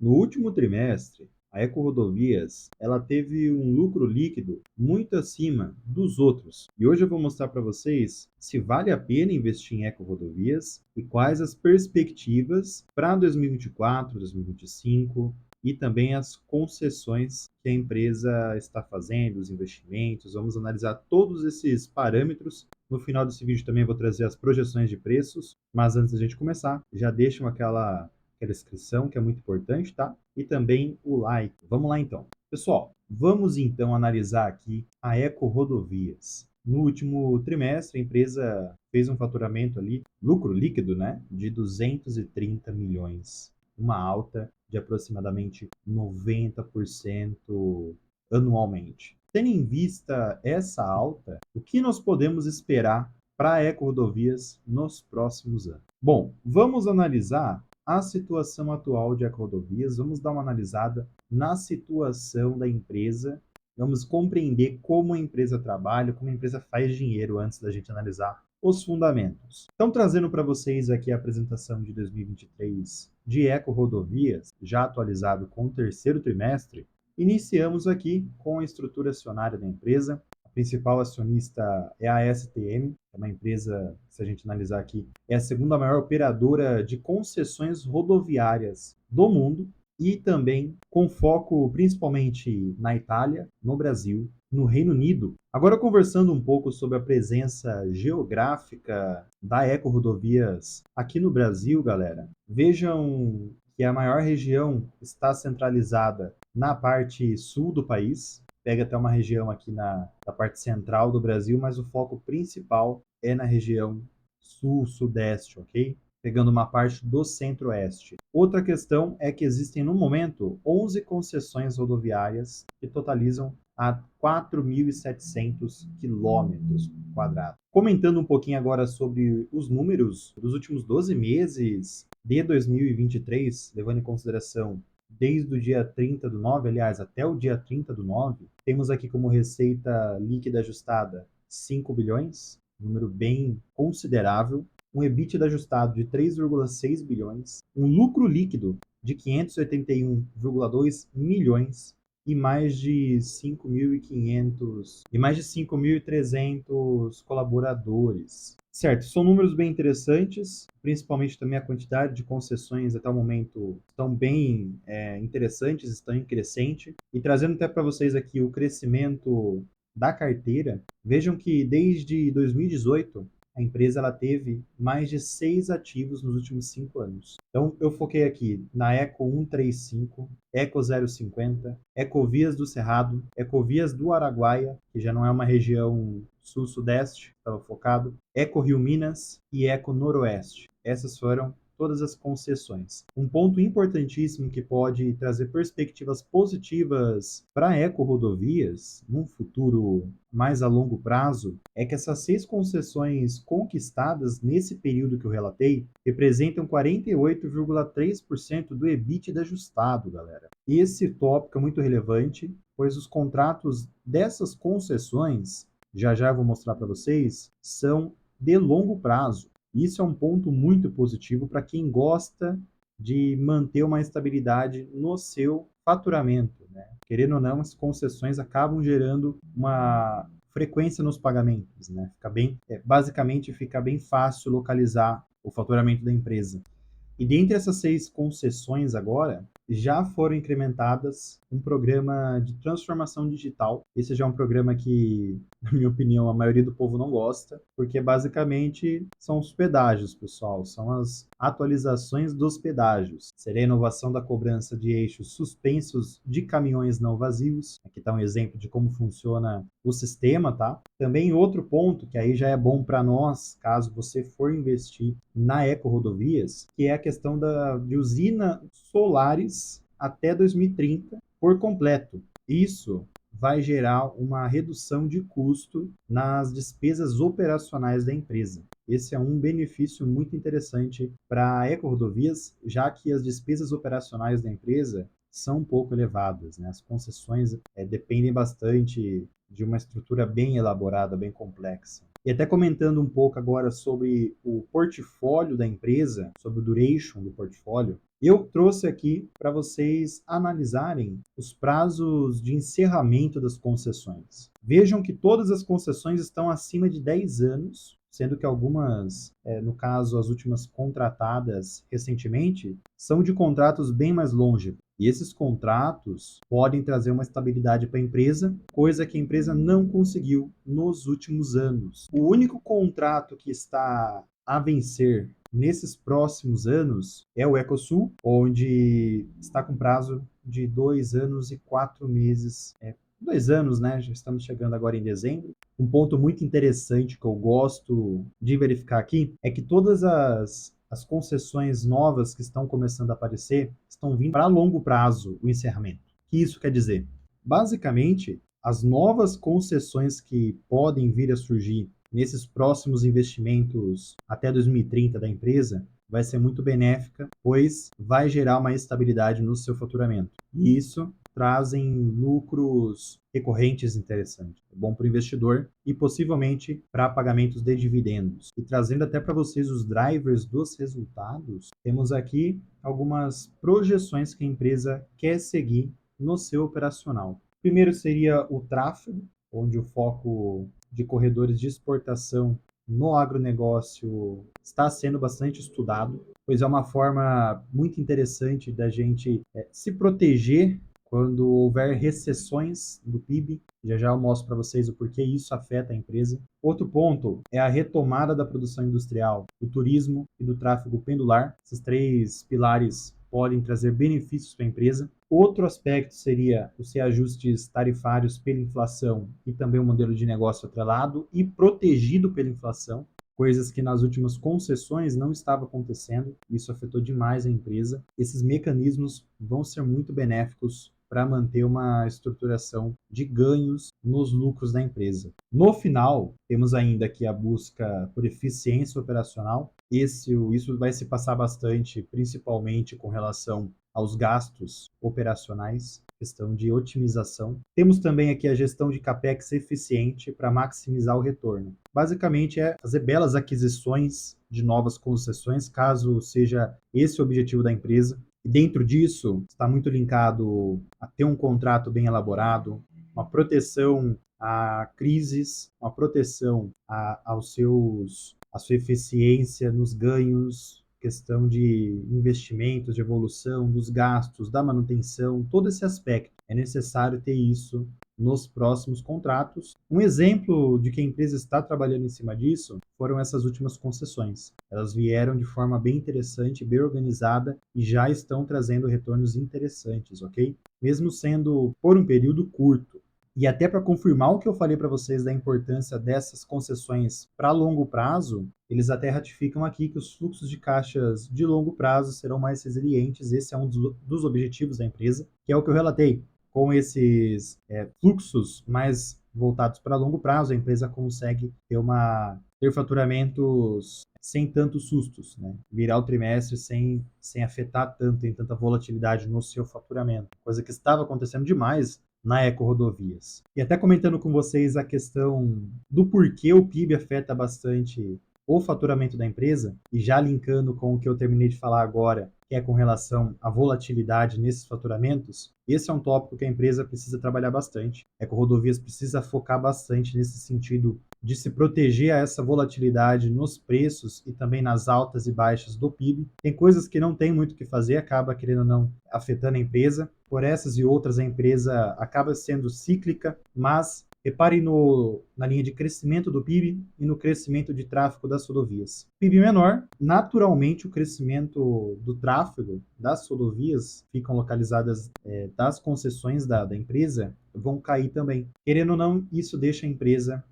No último trimestre, a EcoRodovias ela teve um lucro líquido muito acima dos outros. E hoje eu vou mostrar para vocês se vale a pena investir em EcoRodovias e quais as perspectivas para 2024, 2025 e também as concessões que a empresa está fazendo, os investimentos. Vamos analisar todos esses parâmetros. No final desse vídeo também vou trazer as projeções de preços, mas antes da gente começar, já deixam aquela inscrição que é muito importante, tá? E também o like. Vamos lá então. Pessoal, vamos então analisar aqui a EcoRodovias. No último trimestre, a empresa fez um faturamento ali, lucro líquido, né, de 230 milhões, uma alta de aproximadamente 90% anualmente. Tendo em vista essa alta, o que nós podemos esperar para a EcoRodovias nos próximos anos? Bom, vamos analisar a situação atual de EcoRodovias, vamos dar uma analisada na situação da empresa, vamos compreender como a empresa trabalha, como a empresa faz dinheiro antes da gente analisar os fundamentos. Então, trazendo para vocês aqui a apresentação de 2023 de EcoRodovias, já atualizado com o terceiro trimestre, iniciamos aqui com a estrutura acionária da empresa. A principal acionista é a STM, é uma empresa, se a gente analisar aqui, é a segunda maior operadora de concessões rodoviárias do mundo e também com foco principalmente na Itália, no Brasil, no Reino Unido. Agora, conversando um pouco sobre a presença geográfica da EcoRodovias aqui no Brasil, galera, vejam que a maior região está centralizada na parte sul do país, pega até uma região aqui na parte central do Brasil, mas o foco principal é na região sul-sudeste, ok? Pegando uma parte do centro-oeste. Outra questão é que existem, no momento, 11 concessões rodoviárias que totalizam a 4.700 quilômetros quadrados. Comentando um pouquinho agora sobre os números dos últimos 12 meses de 2023, levando em consideração desde o dia 30 do 9, aliás, até o dia 30 do 9, temos aqui como receita líquida ajustada 5 bilhões, número bem considerável, um EBITDA ajustado de 3,6 bilhões, um lucro líquido de 581,2 milhões e mais de 5.500 e mais de 5.300 colaboradores. Certo, são números bem interessantes, principalmente também a quantidade de concessões até o momento estão bem interessantes, estão em crescente. E trazendo até para vocês aqui o crescimento da carteira, vejam que desde 2018 a empresa ela teve mais de 6 ativos nos últimos 5 anos. Então, eu foquei aqui na Eco 135, Eco 050, Ecovias do Cerrado, Ecovias do Araguaia, que já não é uma região sul-sudeste, estava focado, Eco Rio Minas e Eco Noroeste. Essas foram todas as concessões. Um ponto importantíssimo que pode trazer perspectivas positivas para EcoRodovias num futuro mais a longo prazo é que essas 6 concessões conquistadas nesse período que eu relatei representam 48,3% do EBITDA ajustado, galera. Esse tópico é muito relevante, pois os contratos dessas concessões, já já eu vou mostrar para vocês, são de longo prazo. Isso é um ponto muito positivo para quem gosta de manter uma estabilidade no seu faturamento, né? Querendo ou não, as concessões acabam gerando uma frequência nos pagamentos, né? Basicamente fica bem fácil localizar o faturamento da empresa. E dentre essas 6 concessões agora, já foram incrementadas um programa de transformação digital. Esse já é um programa que, na minha opinião, a maioria do povo não gosta, porque basicamente são os pedágios, pessoal, são as atualizações dos pedágios. Seria a inovação da cobrança de eixos suspensos de caminhões não vazios. Aqui está um exemplo de como funciona o sistema, tá? Também outro ponto, que aí já é bom para nós, caso você for investir na EcoRodovias, que é a questão de usinas solares até 2030 por completo. Isso vai gerar uma redução de custo nas despesas operacionais da empresa. Esse é um benefício muito interessante para a EcoRodovias, já que as despesas operacionais da empresa são um pouco elevadas, né? As concessões dependem bastante de uma estrutura bem elaborada, bem complexa. E até comentando um pouco agora sobre o portfólio da empresa, sobre o duration do portfólio, eu trouxe aqui para vocês analisarem os prazos de encerramento das concessões. Vejam que todas as concessões estão acima de 10 anos, sendo que algumas, no caso, as últimas contratadas recentemente, são de contratos bem mais longevos. E esses contratos podem trazer uma estabilidade para a empresa, coisa que a empresa não conseguiu nos últimos anos. O único contrato que está a vencer nesses próximos anos é o Ecosul, onde está com prazo de 2 anos e 4 meses. 2 anos, né? Já estamos chegando agora em dezembro. Um ponto muito interessante que eu gosto de verificar aqui é que todas as concessões novas que estão começando a aparecer estão vindo para longo prazo o encerramento. O que isso quer dizer? Basicamente, as novas concessões que podem vir a surgir nesses próximos investimentos até 2030 da empresa vai ser muito benéfica, pois vai gerar uma estabilidade no seu faturamento. E isso trazem lucros recorrentes interessantes. É bom para o investidor e possivelmente para pagamentos de dividendos. E trazendo até para vocês os drivers dos resultados, temos aqui algumas projeções que a empresa quer seguir no seu operacional. Primeiro seria o tráfego, onde o foco de corredores de exportação no agronegócio está sendo bastante estudado, pois é uma forma muito interessante da gente se proteger quando houver recessões do PIB. Já já eu mostro para vocês o porquê isso afeta a empresa. Outro ponto é a retomada da produção industrial, do turismo e do tráfego pendular. Esses três pilares podem trazer benefícios para a empresa. Outro aspecto seria os reajustes tarifários pela inflação e também o modelo de negócio atrelado e protegido pela inflação, coisas que nas últimas concessões não estava acontecendo. Isso afetou demais a empresa. Esses mecanismos vão ser muito benéficos para manter uma estruturação de ganhos nos lucros da empresa. No final, temos ainda aqui a busca por eficiência operacional. Isso vai se passar bastante, principalmente com relação aos gastos operacionais, questão de otimização. Temos também aqui a gestão de capex eficiente para maximizar o retorno. Basicamente é fazer belas aquisições de novas concessões, caso seja esse o objetivo da empresa. E dentro disso, está muito linkado a ter um contrato bem elaborado, uma proteção a crises, uma proteção à sua eficiência nos ganhos, questão de investimentos, de evolução, dos gastos, da manutenção, todo esse aspecto. É necessário ter isso nos próximos contratos. Um exemplo de que a empresa está trabalhando em cima disso foram essas últimas concessões. Elas vieram de forma bem interessante, bem organizada e já estão trazendo retornos interessantes, ok? Mesmo sendo por um período curto. E até para confirmar o que eu falei para vocês da importância dessas concessões para longo prazo, eles até ratificam aqui que os fluxos de caixas de longo prazo serão mais resilientes. Esse é um dos objetivos da empresa, que é o que eu relatei. Com esses fluxos mais voltados para longo prazo, a empresa consegue ter faturamentos sem tantos sustos, né? Virar o trimestre sem afetar tanto, tem tanta volatilidade no seu faturamento, coisa que estava acontecendo demais na Eco-Rodovias. E até comentando com vocês a questão do porquê o PIB afeta bastante o faturamento da empresa, e já linkando com o que eu terminei de falar agora, que é com relação à volatilidade nesses faturamentos, esse é um tópico que a empresa precisa trabalhar bastante. A Eco-Rodovias precisa focar bastante nesse sentido de se proteger a essa volatilidade nos preços e também nas altas e baixas do PIB. Tem coisas que não tem muito o que fazer, acaba querendo ou não afetando a empresa. Por essas e outras, a empresa acaba sendo cíclica, mas repare na linha de crescimento do PIB e no crescimento de tráfego das rodovias. PIB menor, naturalmente o crescimento do tráfego das rodovias ficam localizadas das concessões da empresa vão cair também. Querendo ou não, isso deixa a empresa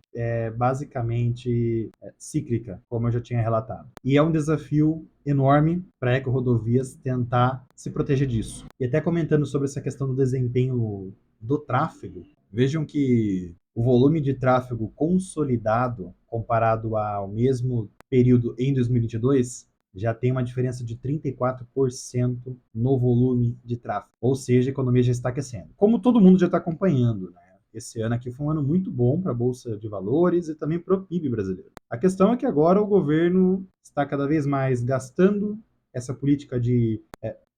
basicamente cíclica, como eu já tinha relatado. E é um desafio enorme para a Eco-Rodovias tentar se proteger disso. E até comentando sobre essa questão do desempenho do tráfego, vejam que o volume de tráfego consolidado comparado ao mesmo período em 2022 já tem uma diferença de 34% no volume de tráfego, ou seja, a economia já está aquecendo. Como todo mundo já está acompanhando, né? Esse ano aqui foi um ano muito bom para a Bolsa de Valores e também para o PIB brasileiro. A questão é que agora o governo está cada vez mais gastando essa política de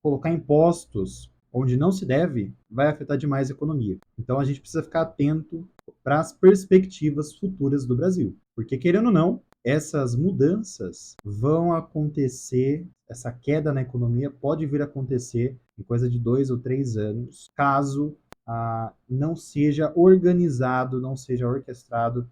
colocar impostos onde não se deve, vai afetar demais a economia. Então a gente precisa ficar atento para as perspectivas futuras do Brasil. Porque, querendo ou não, essas mudanças vão acontecer, essa queda na economia pode vir a acontecer em coisa de 2 ou 3 anos, caso não seja organizado, não seja orquestrado,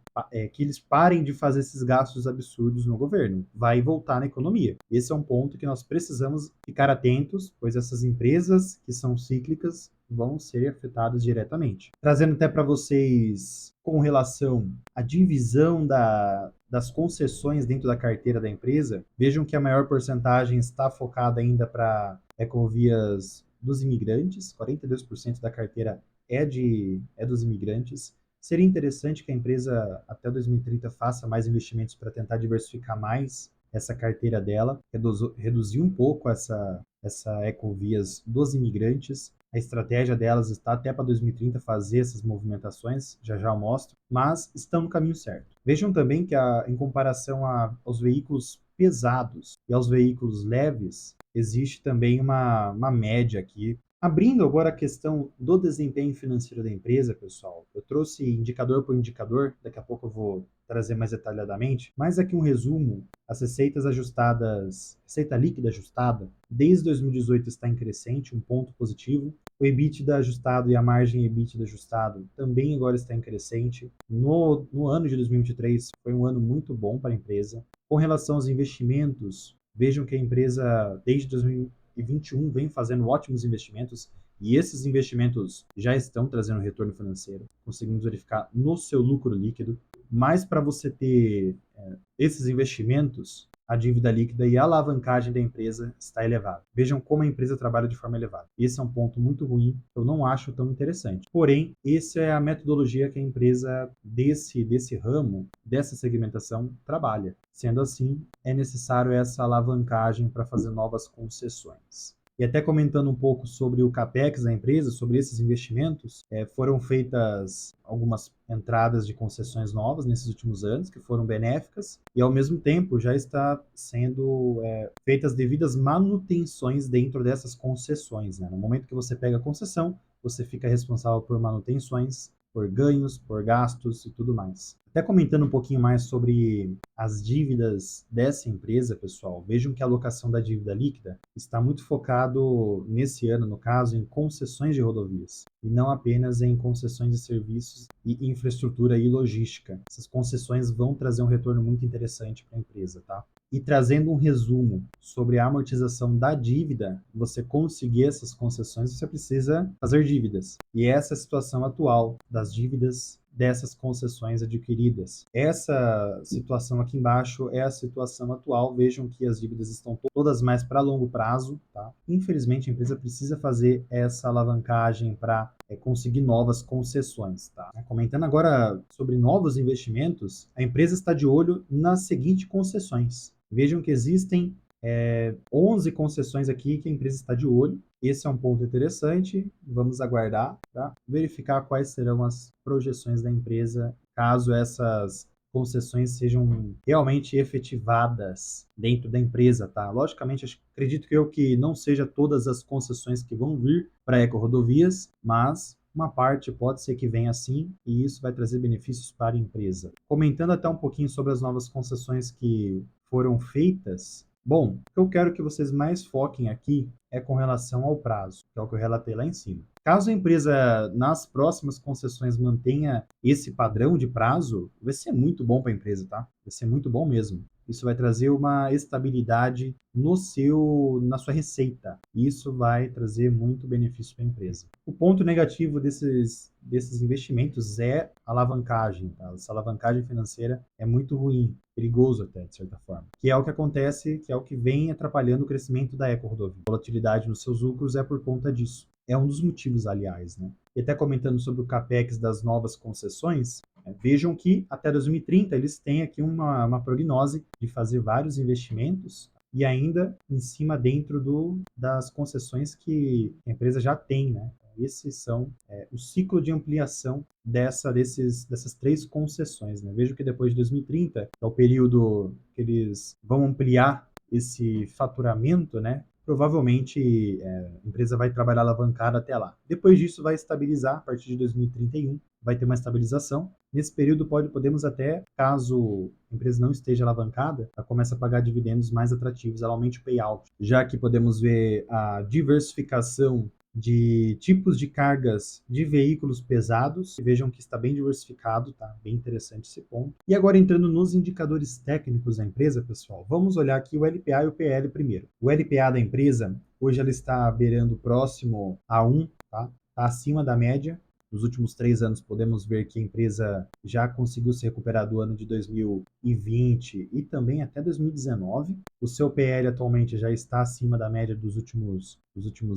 que eles parem de fazer esses gastos absurdos no governo. Vai voltar na economia. Esse é um ponto que nós precisamos ficar atentos, pois essas empresas que são cíclicas vão ser afetadas diretamente. Trazendo até para vocês com relação à divisão das concessões dentro da carteira da empresa, vejam que a maior porcentagem está focada ainda para ecovias dos imigrantes, 42% da carteira é dos imigrantes. Seria interessante que a empresa até 2030 faça mais investimentos para tentar diversificar mais essa carteira dela, reduzir um pouco essa ecovias dos imigrantes. A estratégia delas está até para 2030 fazer essas movimentações, já eu mostro, mas estão no caminho certo. Vejam também que em comparação aos veículos pesados e aos veículos leves, existe também uma média aqui. Abrindo agora a questão do desempenho financeiro da empresa, pessoal, eu trouxe indicador por indicador, daqui a pouco eu vou trazer mais detalhadamente, mas aqui um resumo, as receitas ajustadas, receita líquida ajustada, desde 2018 está em crescente, um ponto positivo. O EBITDA ajustado e a margem EBITDA ajustado também agora está em crescente. No ano de 2023 foi um ano muito bom para a empresa. Com relação aos investimentos, vejam que a empresa, desde 2021, vem fazendo ótimos investimentos e esses investimentos já estão trazendo retorno financeiro. Conseguimos verificar no seu lucro líquido. Mas para você ter esses investimentos, a dívida líquida e a alavancagem da empresa está elevada. Vejam como a empresa trabalha de forma elevada. Esse é um ponto muito ruim, eu não acho tão interessante. Porém, essa é a metodologia que a empresa desse ramo, dessa segmentação, trabalha. Sendo assim, é necessário essa alavancagem para fazer novas concessões. E até comentando um pouco sobre o CAPEX da empresa, sobre esses investimentos, foram feitas algumas entradas de concessões novas nesses últimos anos, que foram benéficas, e ao mesmo tempo já está sendo feitas devidas manutenções dentro dessas concessões, né? No momento que você pega a concessão, você fica responsável por manutenções, por ganhos, por gastos e tudo mais. Até comentando um pouquinho mais sobre as dívidas dessa empresa, pessoal, vejam que a alocação da dívida líquida está muito focado nesse ano, no caso, em concessões de rodovias e não apenas em concessões de serviços e infraestrutura e logística. Essas concessões vão trazer um retorno muito interessante para a empresa, tá? E trazendo um resumo sobre a amortização da dívida, você conseguir essas concessões, você precisa fazer dívidas. E essa é a situação atual das dívidas dessas concessões adquiridas. Essa situação aqui embaixo é a situação atual. Vejam que as dívidas estão todas mais para longo prazo, tá? Infelizmente, a empresa precisa fazer essa alavancagem para conseguir novas concessões, tá? Comentando agora sobre novos investimentos, a empresa está de olho nas seguintes concessões. Vejam que existem 11 concessões aqui que a empresa está de olho. Esse é um ponto interessante, vamos aguardar para verificar quais serão as projeções da empresa caso essas concessões sejam realmente efetivadas dentro da empresa, tá? Logicamente, acredito que não seja todas as concessões que vão vir para a Ecorodovias, mas uma parte pode ser que venha assim e isso vai trazer benefícios para a empresa. Comentando até um pouquinho sobre as novas concessões que foram feitas, bom, o que eu quero que vocês mais foquem aqui é com relação ao prazo, que é o que eu relatei lá em cima. Caso a empresa, nas próximas concessões, mantenha esse padrão de prazo, vai ser muito bom para a empresa, tá? Vai ser muito bom mesmo. Isso vai trazer uma estabilidade na sua receita. Isso vai trazer muito benefício para a empresa. O ponto negativo desses investimentos é a alavancagem. Tá? Essa alavancagem financeira é muito ruim, perigoso até, de certa forma. Que é o que acontece, que é o que vem atrapalhando o crescimento da Ecorodovia. A volatilidade nos seus lucros é por conta disso. É um dos motivos, aliás, né? E até comentando sobre o CAPEX das novas concessões, vejam que até 2030 eles têm aqui uma prognose de fazer vários investimentos e ainda em cima dentro das concessões que a empresa já tem, né? Esses são o ciclo de ampliação dessas três concessões, né? Vejo que depois de 2030, que é o período que eles vão ampliar esse faturamento, né? Provavelmente a empresa vai trabalhar alavancada até lá. Depois disso vai estabilizar a partir de 2031, vai ter uma estabilização. Nesse período podemos até, caso a empresa não esteja alavancada, ela começa a pagar dividendos mais atrativos, ela aumente o payout, já que podemos ver a diversificação de tipos de cargas de veículos pesados. Vejam que está bem diversificado, tá? Bem interessante esse ponto. E agora entrando nos indicadores técnicos da empresa, pessoal, vamos olhar aqui o LPA e o PL primeiro. O LPA da empresa, hoje ela está beirando próximo a 1, tá? Está acima da média. Nos últimos 3 anos, podemos ver que a empresa já conseguiu se recuperar do ano de 2020 e também até 2019. O seu PL atualmente já está acima da média dos últimos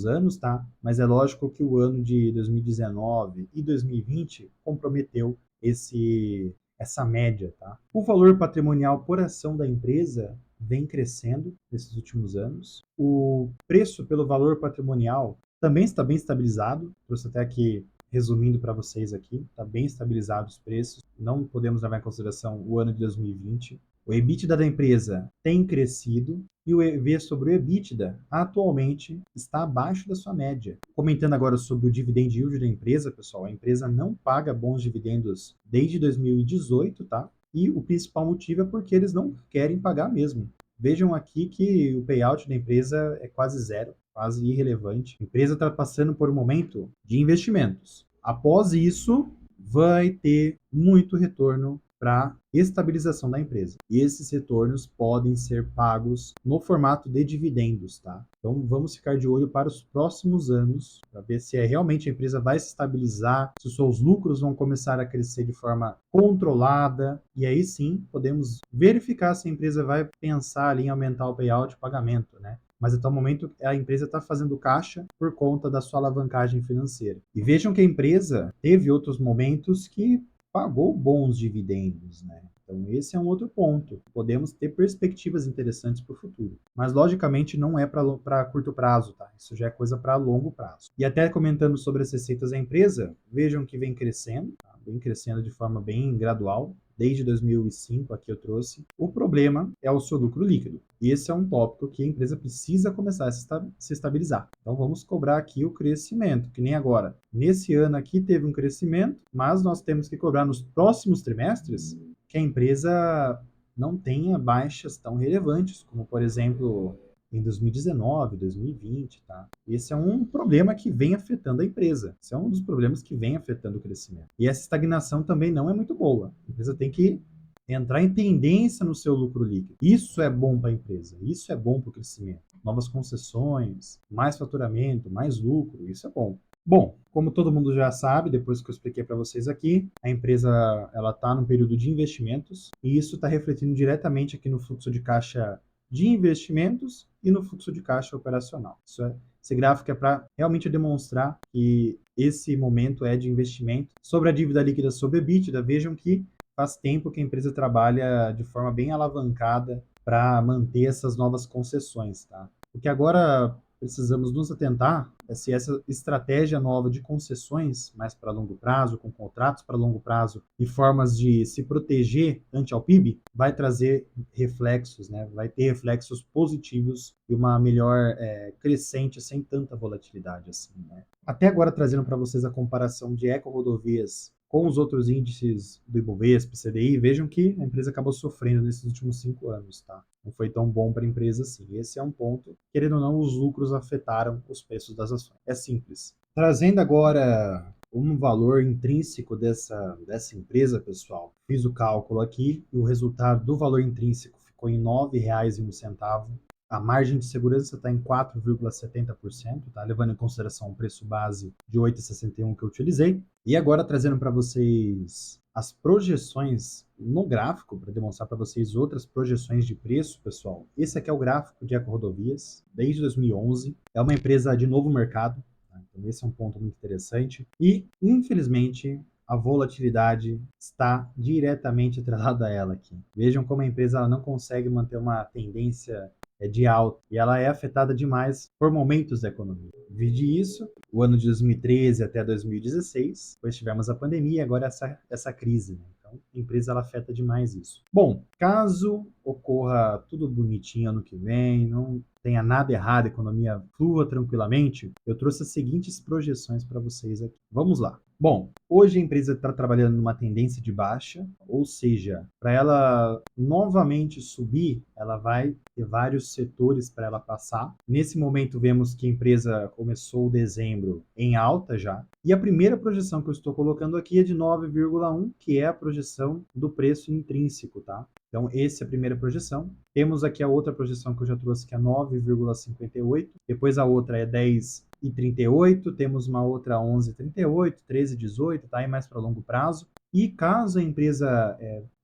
anos, tá? Mas é lógico que o ano de 2019 e 2020 comprometeu essa média, tá? O valor patrimonial por ação da empresa vem crescendo nesses últimos anos. O preço pelo valor patrimonial também está bem estabilizado. Trouxe até aqui, resumindo para vocês aqui, está bem estabilizado os preços. Não podemos levar em consideração o ano de 2020. O EBITDA da empresa tem crescido e o EV sobre o EBITDA atualmente está abaixo da sua média. Comentando agora sobre o dividend yield da empresa, pessoal, a empresa não paga bons dividendos desde 2018, tá? E o principal motivo é porque eles não querem pagar mesmo. Vejam aqui que o payout da empresa é quase zero, quase irrelevante. A empresa está passando por um momento de investimentos. Após isso, vai ter muito retorno para estabilização da empresa. E esses retornos podem ser pagos no formato de dividendos, tá? Então vamos ficar de olho para os próximos anos, para ver se realmente a empresa vai se estabilizar, se os seus lucros vão começar a crescer de forma controlada, e aí sim podemos verificar se a empresa vai pensar ali em aumentar o payout de pagamento, né? Mas até o momento a empresa está fazendo caixa por conta da sua alavancagem financeira. E vejam que a empresa teve outros momentos que pagou bons dividendos, né? Então, esse é um outro ponto. Podemos ter perspectivas interessantes para o futuro. Mas, logicamente, não é para curto prazo, tá? Isso já é coisa para longo prazo. E até comentando sobre as receitas da empresa, vejam que vem crescendo, tá? Vem crescendo de forma bem gradual. Desde 2005, aqui eu trouxe. O problema é o seu lucro líquido. E esse é um tópico que a empresa precisa começar a se estabilizar. Então, vamos cobrar aqui o crescimento, que nem agora. Nesse ano aqui teve um crescimento, mas nós temos que cobrar nos próximos trimestres que a empresa não tenha baixas tão relevantes, como, por exemplo, em 2019, 2020, tá? Esse é um problema que vem afetando a empresa. Esse é um dos problemas que vem afetando o crescimento. E essa estagnação também não é muito boa. A empresa tem que entrar em tendência no seu lucro líquido. Isso é bom para a empresa, isso é bom para o crescimento. Novas concessões, mais faturamento, mais lucro, isso é bom. Bom, como todo mundo já sabe, depois que eu expliquei para vocês aqui, a empresa ela está num período de investimentos e isso está refletindo diretamente aqui no fluxo de caixa de investimentos e no fluxo de caixa operacional. Esse gráfico é para realmente demonstrar que esse momento é de investimento. Sobre a dívida líquida sobre EBITDA, vejam que faz tempo que a empresa trabalha de forma bem alavancada para manter essas novas concessões, tá? O que agora precisamos nos atentar é se essa estratégia nova de concessões, mais para longo prazo, com contratos para longo prazo e formas de se proteger ante ao PIB, vai trazer reflexos, né? Vai ter reflexos positivos e uma melhor crescente sem tanta volatilidade assim, né? Até agora trazendo para vocês a comparação de Ecorodovias com os outros índices do Ibovespa, CDI, vejam que a empresa acabou sofrendo nesses últimos 5 anos, tá? Não foi tão bom para a empresa assim. Esse é um ponto. Querendo ou não, os lucros afetaram os preços das ações. É simples. Trazendo agora um valor intrínseco dessa empresa, pessoal, fiz o cálculo aqui e o resultado do valor intrínseco ficou em R$ 9,01. A margem de segurança está em 4,70%, tá? Levando em consideração o preço base de 8,61 que eu utilizei. E agora trazendo para vocês as projeções no gráfico, para demonstrar para vocês outras projeções de preço, pessoal. Esse aqui é o gráfico de Ecorodovias, desde 2011. É uma empresa de novo mercado, tá? Então esse é um ponto muito interessante. E, infelizmente, a volatilidade está diretamente atrelada a ela aqui. Vejam como a empresa ela não consegue manter uma tendência é de alta e ela é afetada demais por momentos da economia. Vide isso, o ano de 2013 até 2016, depois tivemos a pandemia e agora essa crise, né? Então, a empresa ela afeta demais isso. Bom, caso ocorra tudo bonitinho ano que vem, não tenha nada errado, a economia flua tranquilamente, eu trouxe as seguintes projeções para vocês aqui. Vamos lá. Bom, hoje a empresa está trabalhando numa tendência de baixa, ou seja, para ela novamente subir, ela vai ter vários setores para ela passar. Nesse momento, vemos que a empresa começou dezembro em alta já, e a primeira projeção que eu estou colocando aqui é de 9,1, que é a projeção do preço intrínseco, tá? Então, essa é a primeira projeção. Temos aqui a outra projeção que eu já trouxe, que é 9,58. Depois a outra é 10,38. Temos uma outra 11,38, 13,18, tá? E mais para longo prazo. E caso a empresa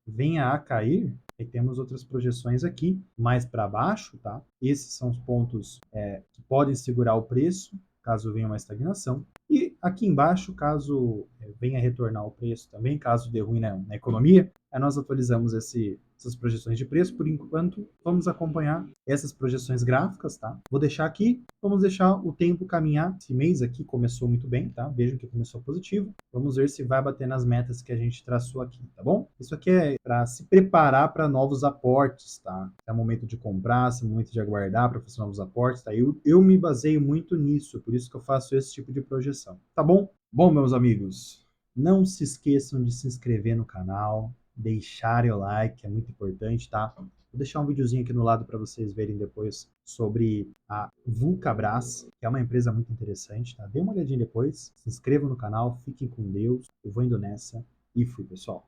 venha a cair, e temos outras projeções aqui, mais para baixo, tá? Esses são os pontos que podem segurar o preço, caso venha uma estagnação. E aqui embaixo, caso venha retornar o preço também, caso dê ruim na economia, nós atualizamos essas projeções de preço. Por enquanto, vamos acompanhar essas projeções gráficas, tá? Vou deixar aqui, vamos deixar o tempo caminhar. Esse mês aqui começou muito bem, tá? Vejam que começou positivo. Vamos ver se vai bater nas metas que a gente traçou aqui, tá bom? Isso aqui é para se preparar para novos aportes, tá? É momento de comprar, é momento de aguardar para fazer novos aportes, tá? Eu me baseio muito nisso, por isso que eu faço esse tipo de projeção, tá bom? Bom, meus amigos, não se esqueçam de se inscrever no canal, deixarem o like, é muito importante, tá? Vou deixar um videozinho aqui no lado para vocês verem depois sobre a Vulcabras, que é uma empresa muito interessante, tá? Dê uma olhadinha depois, se inscrevam no canal, fiquem com Deus, eu vou indo nessa e fui, pessoal.